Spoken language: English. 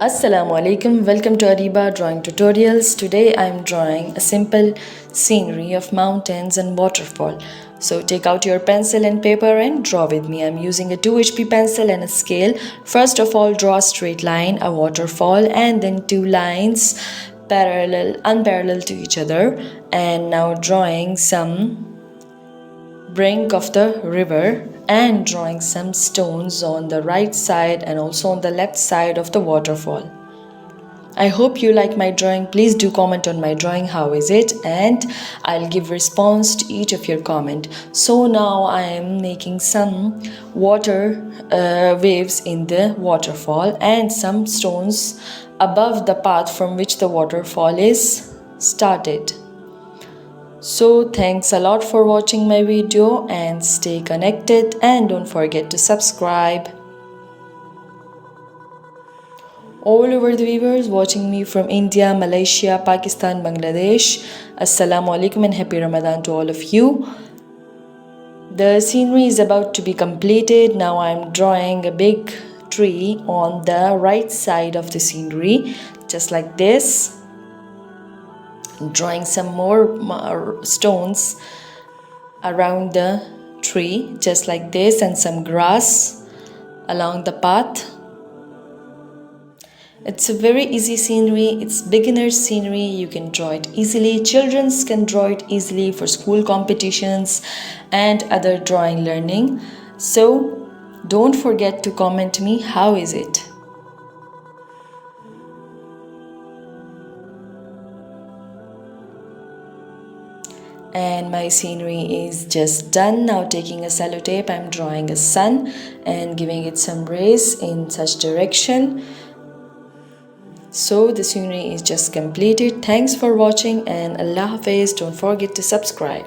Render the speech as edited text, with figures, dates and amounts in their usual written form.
Assalamu alaikum, welcome to Areeba drawing tutorials. Today I am drawing a simple scenery of mountains and waterfall. So take out your pencil and paper and draw with me. I am using a 2 HP pencil and a scale. First of all, draw a straight line, a waterfall, and then two lines unparalleled to each other. And now drawing some brink of the river and drawing some stones on the right side and also on the left side of the waterfall. I hope you like my drawing. Please do comment on my drawing how is it, and I'll give response to each of your comment. So now I am making some water waves in the waterfall and some stones above the path from which the waterfall is started. So thanks a lot for watching my video and stay connected and don't forget to subscribe. All over the viewers watching me from India, Malaysia, Pakistan, Bangladesh, Assalamu alaikum and happy Ramadan to all of you. The scenery is about to be completed. Now I am drawing a big tree on the right side of the scenery, just like this. Drawing some more stones around the tree just like this, and some grass along the path. It's a very easy scenery. It's beginner's scenery. You can draw it easily. Children can draw it easily for school competitions and other drawing learning. So don't forget to comment me how is it. And my scenery is just done. Now taking a sellotape, I'm drawing a sun and giving it some rays in such direction. So the scenery is just completed. Thanks for watching and Allah Hafiz. Don't forget to subscribe.